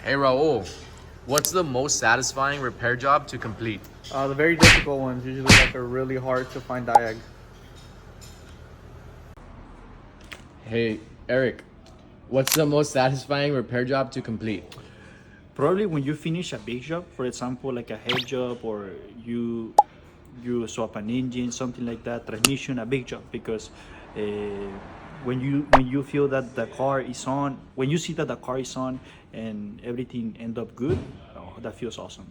Hey Raul, what's the most satisfying repair job to complete? The very difficult ones usually like are really hard to find diag. Hey Eric, what's the most satisfying repair job to complete? Probably when you finish a big job, for example, like a head job, or you swap an engine, something like that, transmission, a big job, because when you feel that the car is on, when you see that the car is on and everything end up good, oh, that feels awesome.